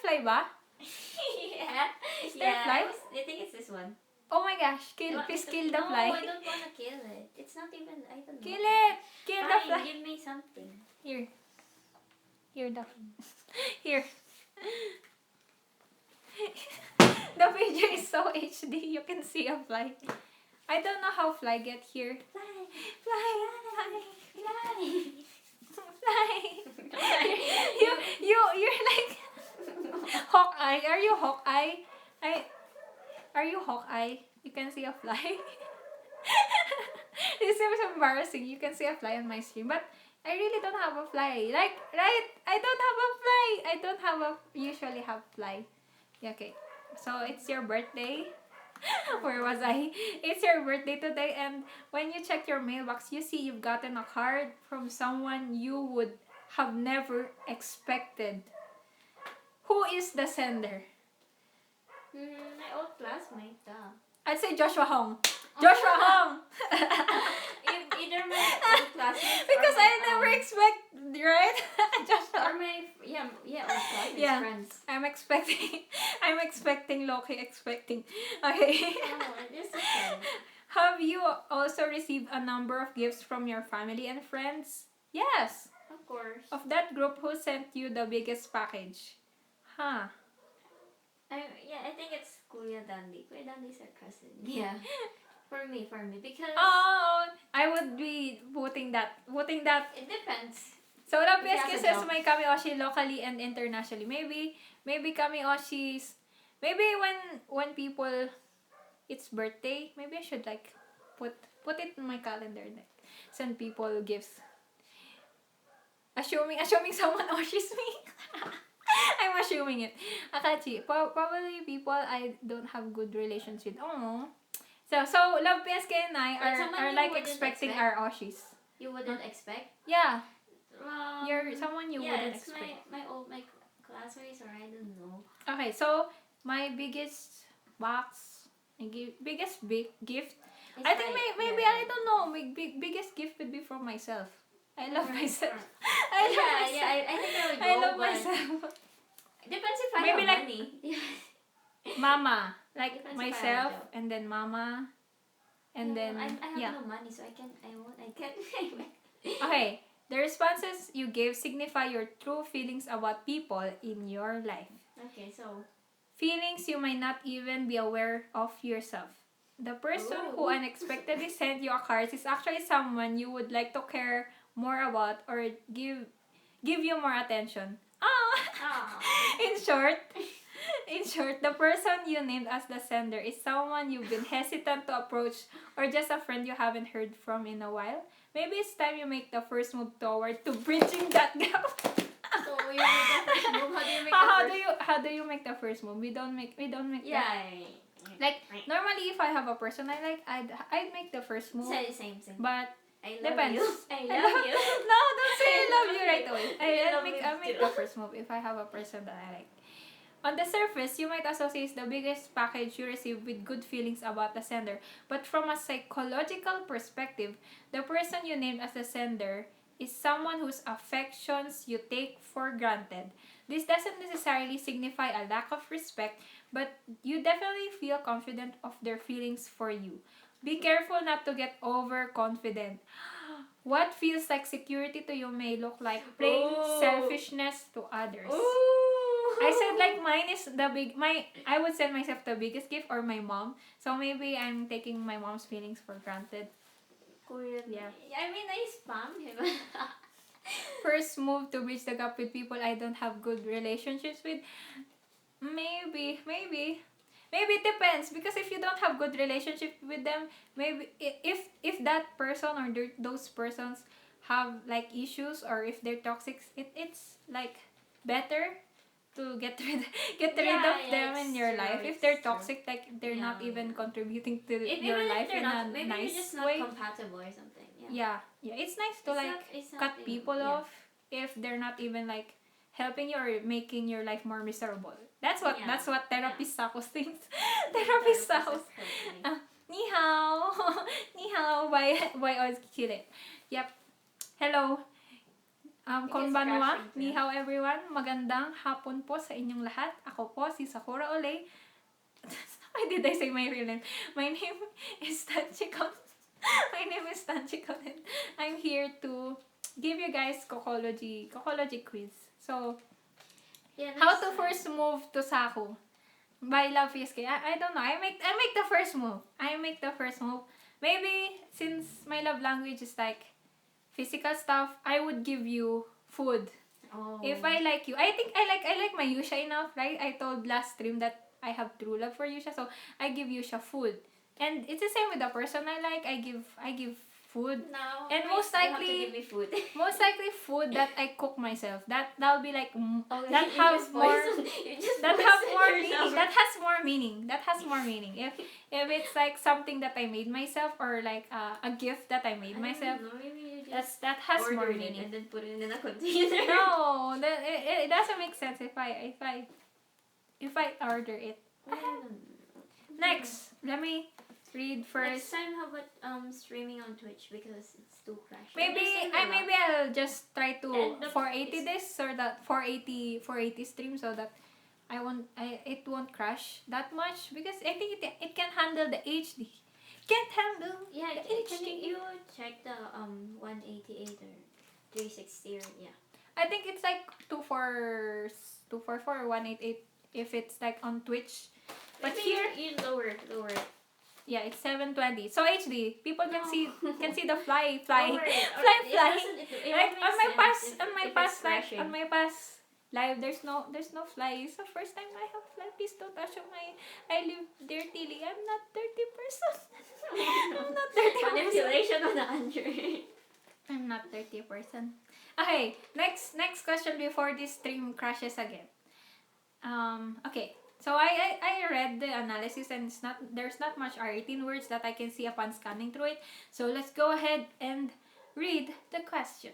fly ba? Yeah. Is there a fly? I think it's this one. Oh my gosh, please kill the fly. No, I don't wanna kill it. It's not even, I don't know. Kill it! Kill the Fine, fly. give me something. Here. Here, here. The video is so HD, you can see a fly. I don't know how fly get here. Fly. Fly. Fly. You're like Hawkeye. Are you Hawkeye? Are you Hawkeye? You can see a fly. This is embarrassing. You can see a fly on my screen, but I really don't have a fly. Like, right? I don't have a fly. I don't have usually have fly. Yeah, okay. So it's your birthday. Where was I? It's your birthday today, and when you check your mailbox, you see you've gotten a card from someone you would have never expected. Who is the sender? My old classmate. I'd say Joshua Hong. Joshua Hong! Either my old classmates Because or my, I never expect, right? Joshua. or my old classmates, Yeah. friends. I'm expecting Loki expecting. Okay. Oh, this is fun. Have you also received a number of gifts from your family and friends? Yes. Of course. Of that group, who sent you the biggest package? Huh. I think it's Kuya Dandy. Kuya Dandy's our cousin. Yeah. For me, because Oh, I would be putting that. it depends. So, the If best you have a kisses job. may kami-oshi locally and internationally. Maybe kami-oshis. Maybe when people, it's birthday, maybe I should like put it in my calendar. Like, send people gifts. Assuming someone oshis me. I'm assuming it. Akachi, probably people I don't have good relations with. Oh. So Love PSK and I someone are you like wouldn't expecting expect? our oshis. You wouldn't expect. Yeah. You're someone you yeah, wouldn't it's expect. my classmates, or I don't know. Okay, so my biggest box, biggest big gift. It's I think my- maybe yeah. I don't know. My biggest gift would be from myself. I love Right, myself. right. I love Yeah, myself. I think I would go. I love but myself. it depends if I Maybe have like- money. Mama, like Depends if I have myself, job. and then mama, and then I have yeah. no money, so I can't. Okay, the responses you gave signify your true feelings about people in your life. Okay, so Feelings you might not even be aware of yourself. The person who Ooh. unexpectedly sent you a card is actually someone you would like to care more about or give you more attention. Oh. In short, the person you named as the sender is someone you've been hesitant to approach or just a friend you haven't heard from in a while. Maybe it's time you make the first move toward to bridging that gap. so you make the first move. How do you make the first? How do you make the first move? We don't make Yeah. that. Like normally if I have a person I'd make the first move. Same. But I love depends. you. I love you. No, don't say I love you right away. I'll love make you the first move if I have a person that I like. On the surface, you might associate the biggest package you receive with good feelings about the sender. But from a psychological perspective, the person you named as the sender is someone whose affections you take for granted. This doesn't necessarily signify a lack of respect, but you definitely feel confident of their feelings for you. Be careful not to get overconfident. What feels like security to you may look like plain Ooh. selfishness to others. Ooh. I said like mine is I would send myself the biggest gift or my mom. So maybe I'm taking my mom's feelings for granted. Yeah. I mean, I spam him. First move to bridge the gap with people I don't have good relationships with. Maybe it depends, because if you don't have good relationship with them, maybe if that person or those persons have like issues, or if they're toxic, it's like better to get rid of them in your life. If they're toxic, like they're not even contributing to your life in a maybe nice you're just not way. compatible or something. Yeah, it's nice to It's not cut even- people yeah. off if they're not even like helping you or making your life more miserable. That's what therapist Sako thinks. Therapist Sako. Ni hao. Ni hao by Oz Kile. Yep. Hello. It is Konbanwa, crashing too. ni hao everyone. Magandang hapon po sa inyong lahat. Ako po si Sakura Ole. Why did I say my real name? My name is Tanchikon. My name is Tanchikon and I'm here to give you guys Kokology quiz. So, Yeah, how next to time. first move to Saku? By Love PSK. I don't know. I make the first move. I make the first move. Maybe since my love language is like physical stuff, I would give you food. Oh. If I like you, I think I like my Yusha enough, right? I told last stream that I have true love for Yusha, so I give Yusha food. And it's the same with the person I like. I give food. No. And please, most you have to likely- give me food. Most likely food that I cook myself. That'll be like that You has just more poison- you just that have poison more yourself. meaning. That has more meaning. That has more meaning. If it's like something that I made myself or like a gift that I made myself, No, maybe you just that has more ordered it meaning. and then put it in a container. No, it doesn't make sense if I order it. Next, let me read Next first. time, how about streaming on Twitch because it's too crashy. Maybe Maybe I'll just try to And the- 480 this or that 480 stream so that it won't crash that much because I think it can handle the HD. Can't handle Yeah, the can HD. you check the 188 or 360 or yeah. I think it's like 244 or 188 if it's like on Twitch. But Maybe here, you lower it. yeah, it's 720. So HD, people can No. see the flying. Flying. Like Like on my past live, there's no fly. It's the first time I have fly. Please don't touch on my. I live dirtily. I'm not dirty person. I'm not dirty person. Manipulation of the Android. I'm not dirty person. Okay, next question before this stream crashes again. Okay. So I read the analysis and there's not much 18 words that I can see upon scanning through it. So let's go ahead and read the question.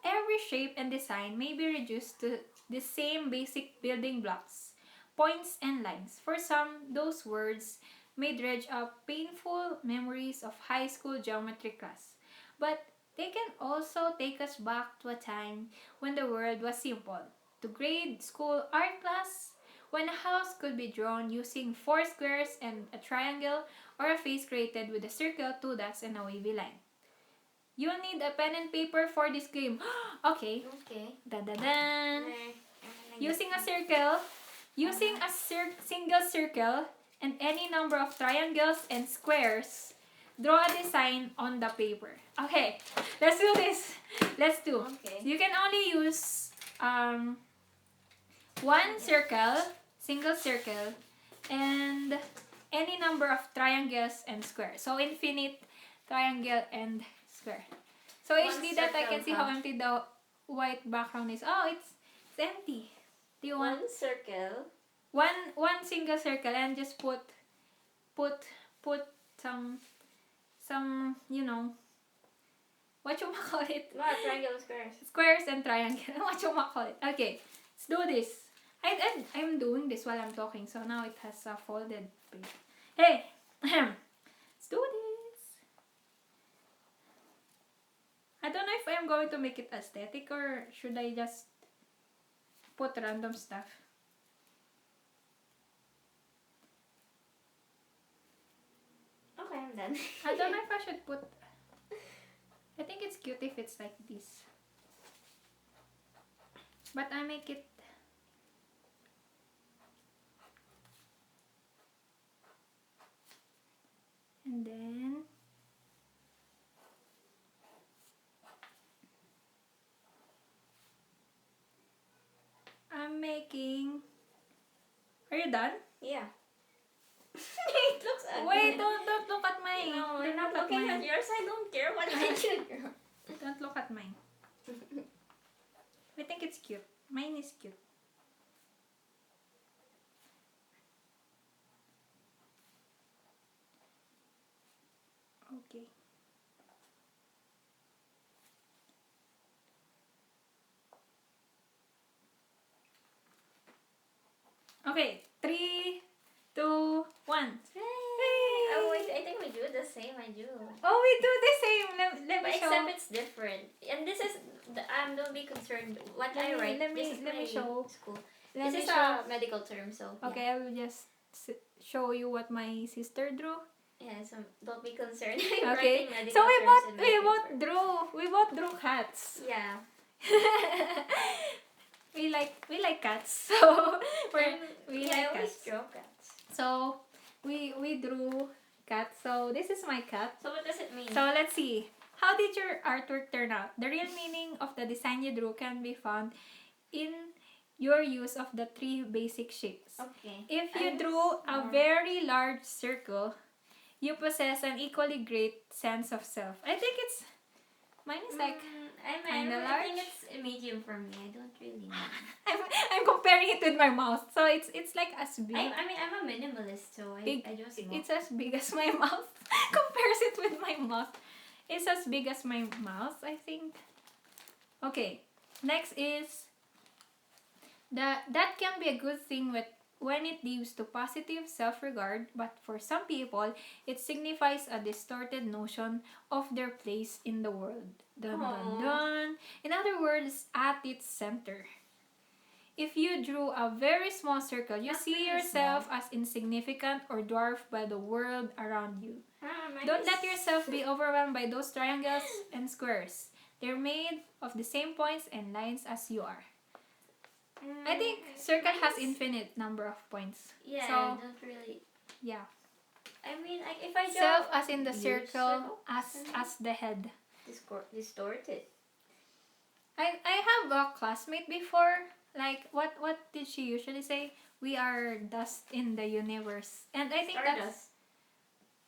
Every shape and design may be reduced to the same basic building blocks, points and lines. For some, those words may dredge up painful memories of high school geometry class. But they can also take us back to a time when the world was simple. To grade school art class, when a house could be drawn using 4 squares and a triangle, or a face created with a circle, 2 dots, and a wavy line. You need a pen and paper for this game. Okay. Okay. Da-da-dan. Using a circle, single circle, and any number of triangles and squares, draw a design on the paper. Okay, let's do this. Let's do. Okay. You can only use one circle, single circle, and any number of triangles and squares. So infinite triangle and square. So One HD that I can circle, see how empty the white background is. Oh, it's empty. Do you want One circle. one single circle and just put some what you call it, Triangle squares. squares and triangle. What you call it? Okay, let's do this. I'm doing this while I'm talking, so now it has a folded page. Hey, let's do this. I don't know if I'm going to make it aesthetic or should I just put random stuff. Okay, I'm done. I don't know if I should put. I think it's cute if it's like this. But I make it. And then. I'm making. Are you done? Yeah. It looks ugly. Wait, don't look at mine. No, Don't I'm not look at looking mine. at yours. I don't care what I do, girl. Don't look at mine. I think it's cute. Mine is cute. Okay. Okay, 3, 2, 1. Oh wait, I think we do the same. I do. Oh, we do the same. Let But me show. except it's different. And this is I'm doing concerned. What Let I me- write, let me- this is let me my show- school. Let This me is show. a medical term, so yeah. Okay, I will just show you what my sister drew. Yeah, so don't be concerned. Okay. Writing So medical terms in my paper. we both drew cats. Yeah. we like cats. So we Yeah, I like always cats. draw cats. So we drew cats. So this is my cat. So what does it mean? So let's see. How did your artwork turn out? The real meaning of the design you drew can be found in your use of the 3 basic shapes. Okay. If you I drew was a more- very large circle, you possess an equally great sense of self. I think it's mine is like kinda I think large. it's a medium for me. I don't really know. I'm comparing it with my mouth. So it's like as big. I mean, I'm a minimalist, so Big. I draw small. It's as big as my mouth. Compares it with my mouth. It's as big as my mouth, I think. Okay. Next is that can be a good thing when it leads to positive self-regard, but for some people, it signifies a distorted notion of their place in the world. Dun, dun, Aww. dun. In other words, at its center. If you drew a very small circle, you That's see really yourself as insignificant or dwarfed by the world around you. Mine Don't is- let yourself be overwhelmed by those triangles and squares. They're made of the same points and lines as you are. I think circle mine has is- infinite number of points. Yeah, So, I don't really. yeah. I mean, like if I draw Self as in the huge circle, circle, as the head. distorted. I have a classmate before. Like, what did she usually say? We are dust in the universe. And I think that's... Stardust.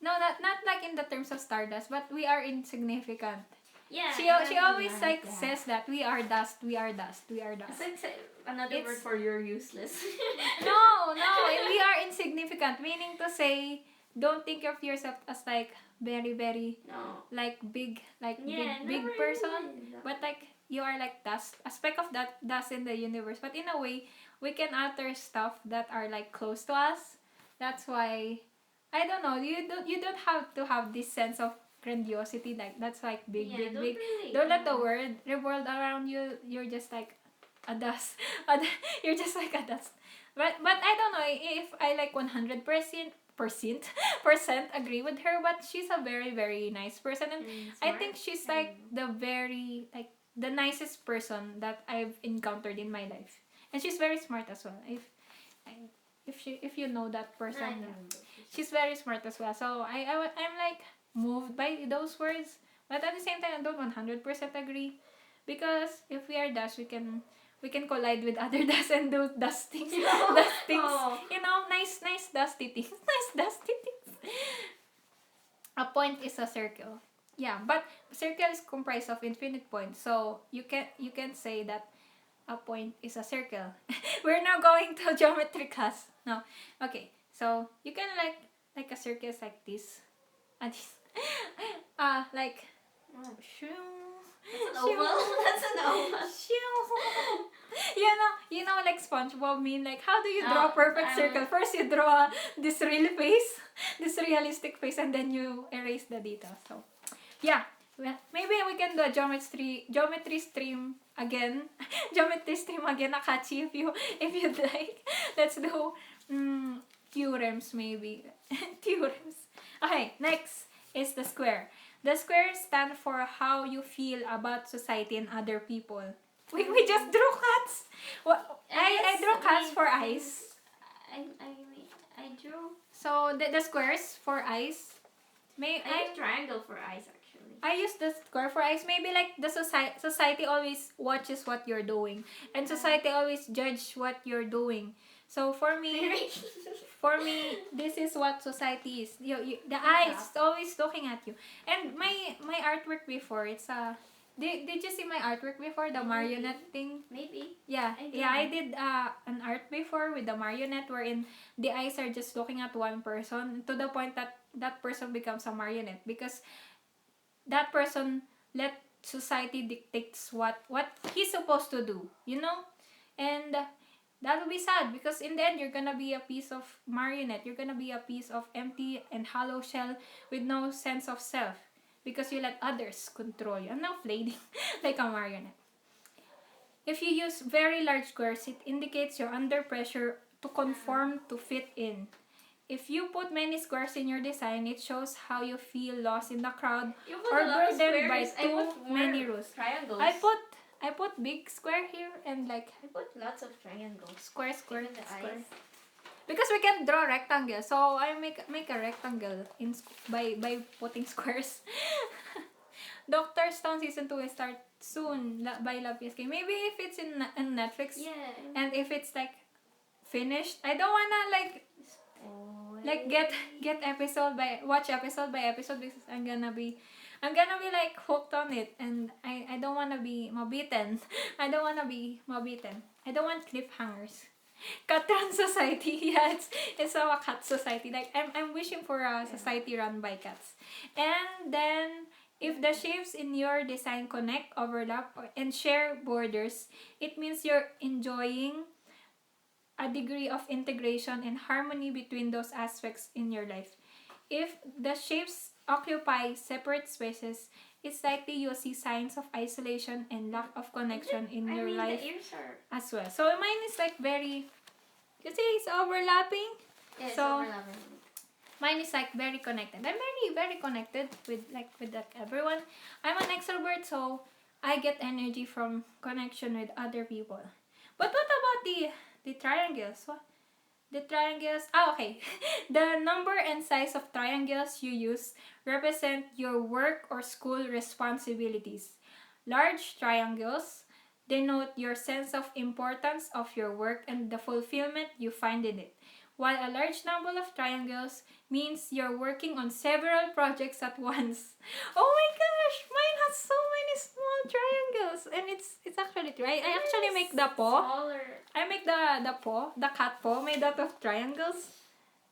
No, not like in the terms of stardust, but we are insignificant. Yeah. She always like says that we are dust, we are dust, we are dust. It's like another It's- word for you're useless. No, we are insignificant, meaning to say, don't think of yourself as like very, very No. like big, like Yeah, big never person, really. but like you are like dust, a speck of that dust in the universe. But in a way, we can alter stuff that are like close to us. That's why I don't know. You don't have to have this sense of grandiosity, like that's like big, Yeah, big, don't big. really. Don't let the world around you. You're just like a dust. You're just like a dust. But I don't know if I like 100% percent agree with her. But she's a very, very nice person, and I think she's like the nicest person that I've encountered in my life, and she's very smart as well. If you know that person, she's very smart as well. So I'm like moved by those words, but at the same time I don't 100% agree, because if we are dust, we can collide with other dust and do dust things. Dust things. Oh. Nice dusty things. Nice dusty things. A point is a circle. Yeah, but circle is comprised of infinite points. So you can say that a point is a circle. We're now going to geometry class. No. Okay. So you can like a circle is like this. And this. Like Oh. shoo. That's an oval. That's an oval. Shoo. You know like SpongeBob mean, like how do you draw a Oh, perfect circle? First you draw this real face, this realistic face, and then you erase the details. So yeah, well, maybe we can do a geometry stream again. Geometry stream again, Akachi, if you'd like. Let's do theorems maybe. Theorems. Okay, next is the square. The squares stand for how you feel about society and other people. We just drew cats. Well, I drew cats for eyes. I drew. So the squares for eyes. I used triangle for eyes actually. I use the square for eyes. Maybe like the society always watches what you're doing, and society always judge what you're doing. So for me, this is what society is. The eyes always looking at you. And my artwork before, it's a... Did you see my artwork before? The marionette thing? Maybe. Yeah. I Yeah, I did an art before with the marionette wherein the eyes are just looking at one person to the point that that person becomes a marionette, because that person let society dictates what he's supposed to do, And that would be sad, because in the end you're gonna be a piece of marionette. You're gonna be a piece of empty and hollow shell with no sense of self, because you let others control you. I'm now flailing like a marionette. If you use very large squares, it indicates you're under pressure to conform to fit in. If you put many squares in your design, it shows how you feel lost in the crowd You put or a lot of burdened by squares. I too put more many rules. triangles. I put big square here and like I put lots of triangles. square, Even the eyes. because we can draw rectangle, so I make a rectangle by putting squares. Doctor Stone season 2 will start soon by Love PSK. Maybe if it's in Netflix. Yeah. And if it's like finished, I don't wanna like get watch episode by episode, because I'm gonna be like hooked on it, and I don't wanna be mabitin. I don't wanna be mabitin. I don't want cliffhangers. Cat society, yeah, it's a cat society. Like I'm wishing for a society run by cats. And then if the shapes in your design connect, overlap, and share borders, it means you're enjoying a degree of integration and harmony between those aspects in your life. If the shapes occupy separate spaces, it's likely you'll see signs of isolation and lack of connection in your life the ears are... as well. So mine is like very, you see, it's overlapping. Yeah, it's So, overlapping. Mine is like very connected. I'm very connected with everyone. I'm an extrovert, so I get energy from connection with other people. But what about the triangles? What? The triangles, okay. The number and size of triangles you use represent your work or school responsibilities. Large triangles denote your sense of importance of your work and the fulfillment you find in it, while a large number of triangles means you're working on several projects at once. Oh my gosh, mine has so many small triangles, and it's actually true. I actually make the paw. Smaller. I make the paw, the cat paw made out of triangles.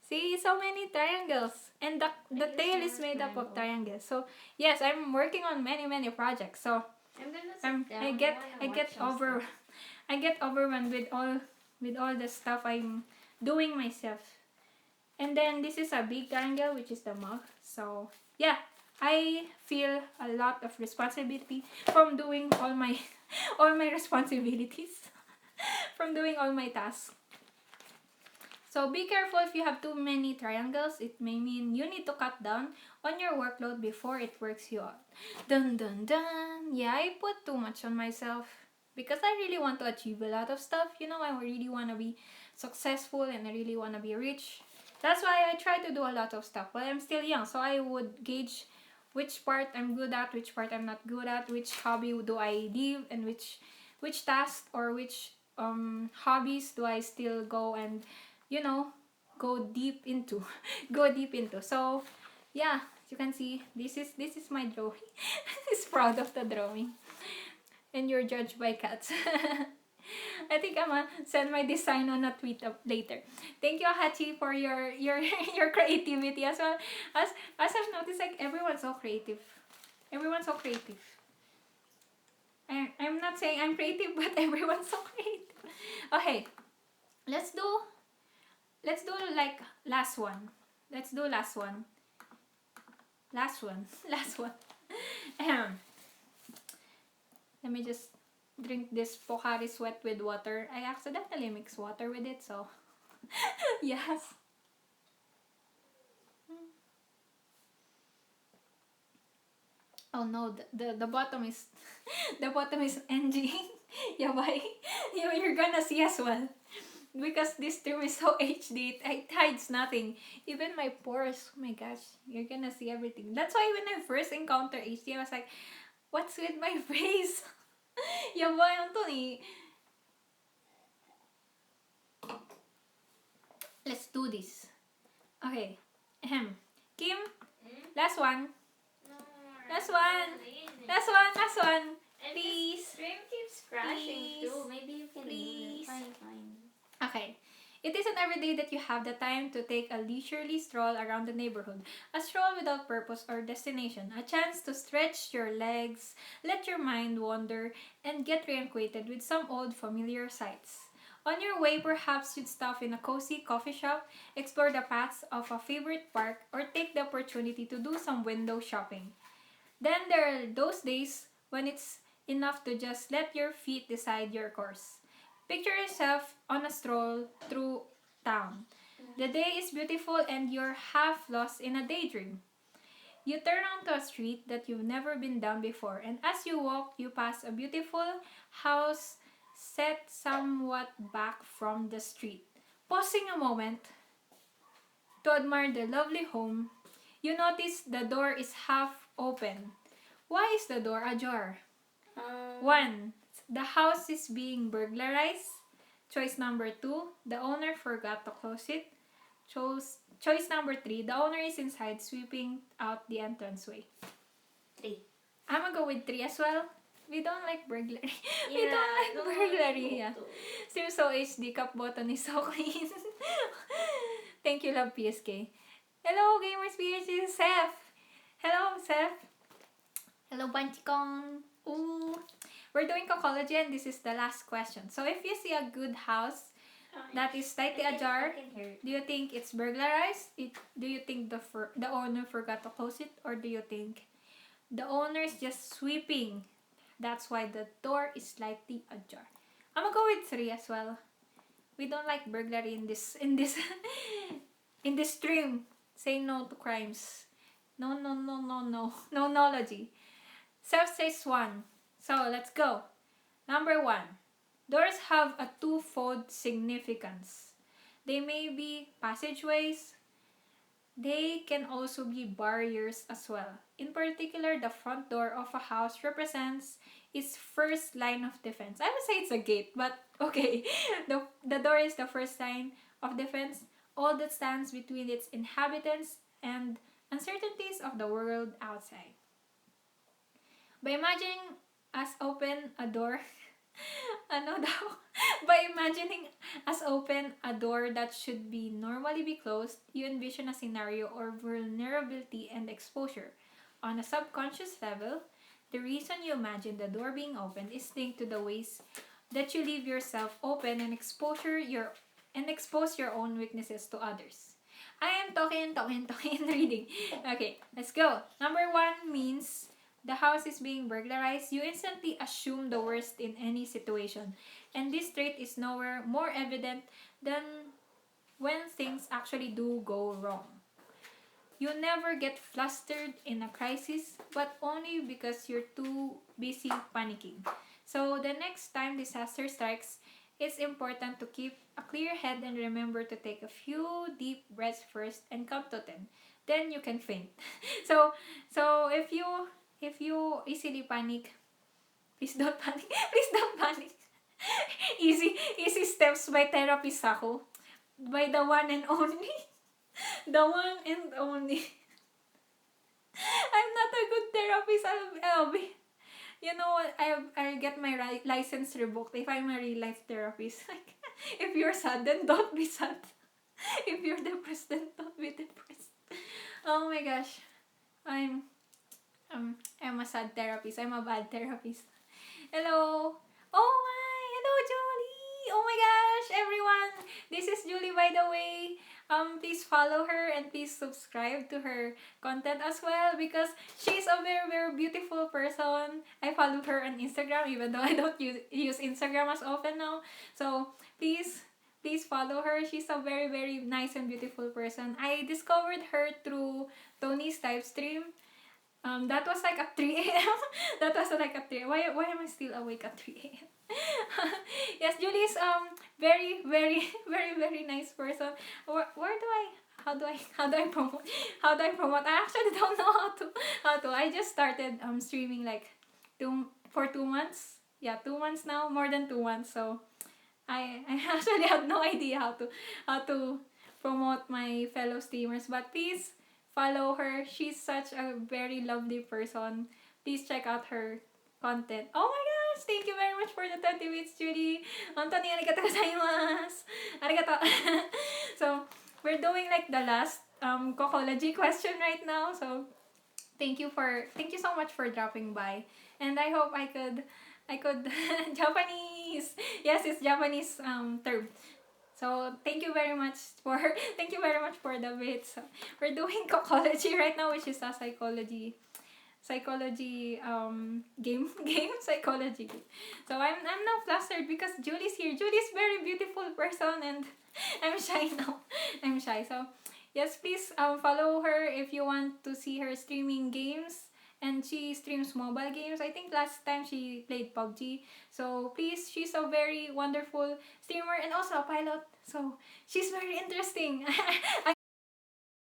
See, so many triangles, and the tail is made up of triangles. So yes, I'm working on many projects. So I'm gonna sit down. I get overwhelmed with all the stuff I'm doing myself. And then this is a big triangle, which is the mug. So yeah, I feel a lot of responsibility from doing all my responsibilities, from doing all my tasks. So be careful if you have too many triangles. It may mean you need to cut down on your workload before it works you out. Dun dun dun. Yeah, I put too much on myself because I really want to achieve a lot of stuff. You know, I really want to be successful and I really want to be rich. That's why I try to do a lot of stuff. But I'm still young, so I would gauge which part I'm good at, which part I'm not good at, which hobby do I leave, and which task or which hobbies do I still go and go deep into. So yeah, as you can see, this is my drawing. He's proud of the drawing. And you're judged by cats. I think I'm gonna send my design on a tweet up later. Thank you, Hachi, for your your creativity as well. As I've noticed, like everyone's so creative. Everyone's so creative. I'm not saying I'm creative, but everyone's so creative. Okay, let's do like last one. Let's do last one. Last one. Let me just drink this Pocari Sweat with water. I accidentally mixed water with it, so yes. Oh no, the bottom is the bottom is NG. Yeah, bye. You're gonna see as well. Because this stream is so HD, it hides nothing. Even my pores, oh my gosh, you're gonna see everything. That's why when I first encountered HD, I was like, what's with my face? Yeah, boy, Anthony. Let's do this. Okay. Kim, last one. Last one. Please. The stream keeps crashing Please. too. Maybe you can Please. leave it. Fine. Okay. It isn't every day that you have the time to take a leisurely stroll around the neighborhood. A stroll without purpose or destination. A chance to stretch your legs, let your mind wander, and get reacquainted with some old familiar sights. On your way, perhaps you'd stop in a cozy coffee shop, explore the paths of a favorite park, or take the opportunity to do some window shopping. Then there are those days when it's enough to just let your feet decide your course. Picture yourself on a stroll through town. The day is beautiful and you're half lost in a daydream. You turn onto a street that you've never been down before, and as you walk, you pass a beautiful house set somewhat back from the street. Pausing a moment to admire the lovely home, you notice the door is half open. Why is the door ajar? 1. The house is being burglarized. Choice number 2, the owner forgot to close it. Choice number 3, the owner is inside sweeping out the entranceway. 3. I'm gonna go with 3 as well. We don't like burglary. We Yeah, don't like no, burglary. Yeah. no. Still so HD, cup button is so clean. Thank you, love PSK. Hello, Gamers PhD, Seth. Hello, Seth. Hello, Tanchikon. Ooh. We're doing Kokology and this is the last question. So if you see a good house that is slightly ajar, do you think it's burglarized? Do you think the owner forgot to close it? Or do you think the owner is just sweeping? That's why the door is slightly ajar. I'm gonna go with 3 as well. We don't like burglary in this in this stream. Say no to crimes. No. No knowledge. Self says 1. So let's go. Number 1. Doors have a twofold significance. They may be passageways. They can also be barriers as well. In particular, the front door of a house represents its first line of defense. I would say it's a gate, but okay. The door is the first line of defense, all that stands between its inhabitants and uncertainties of the world outside. By imagining us open a door, ano daw? By imagining us open a door that should be normally be closed, you envision a scenario or vulnerability and exposure. On a subconscious level, the reason you imagine the door being opened is linked to the ways that you leave yourself open and expose your own weaknesses to others. I am talking, reading. Okay, let's go. Number 1 means the house is being burglarized. You instantly assume the worst in any situation. And this trait is nowhere more evident than when things actually do go wrong. You never get flustered in a crisis, but only because you're too busy panicking. So the next time disaster strikes, it's important to keep a clear head and remember to take a few deep breaths first and count to 10. Then you can faint. So if you easily panic, please don't panic. Please don't panic. Easy steps by Therapy Sako. By the one and only. The one and only. I'm not a good therapist. I'll be. You know what? I get my license revoked if I'm a real life therapist. Like, if you're sad, then don't be sad. If you're depressed, then don't be depressed. Oh my gosh. I'm a sad therapist. I'm a bad therapist. Hello. Oh my. Hello, Julie. Oh my gosh, everyone. This is Julie, by the way. Please follow her and please subscribe to her content as well because she's a very, very beautiful person. I follow her on Instagram even though I don't use Instagram as often now. So please follow her. She's a very, very nice and beautiful person. I discovered her through Tony's live stream. That was like at 3 a.m. That was like at 3. Why am I still awake at 3 a.m.? Yes, Julie is very, very, very, very nice person. How do I promote? I actually don't know how to. I just started streaming like for 2 months. Yeah, 2 months now, more than 2 months. So I actually have no idea how to promote my fellow streamers, but please follow her. She's such a very lovely person. Please check out her content. Oh my gosh! Thank you very much for the 20 minutes, Judy. Anthony, arigato gozaimasu. Arigato. So, we're doing like the last Kokology question right now. So, thank you so much for dropping by. And I hope I could Japanese. Yes, it's Japanese term. So thank you very much for the bits. We're doing Kokology right now, which is a psychology psychology game psychology. So I'm now flustered because Julie's here. Julie's very beautiful person and I'm shy now. I'm shy. So yes, please follow her if you want to see her streaming games. And she streams mobile games. I think last time she played PUBG. So please, she's a very wonderful streamer and also a pilot. So she's very interesting.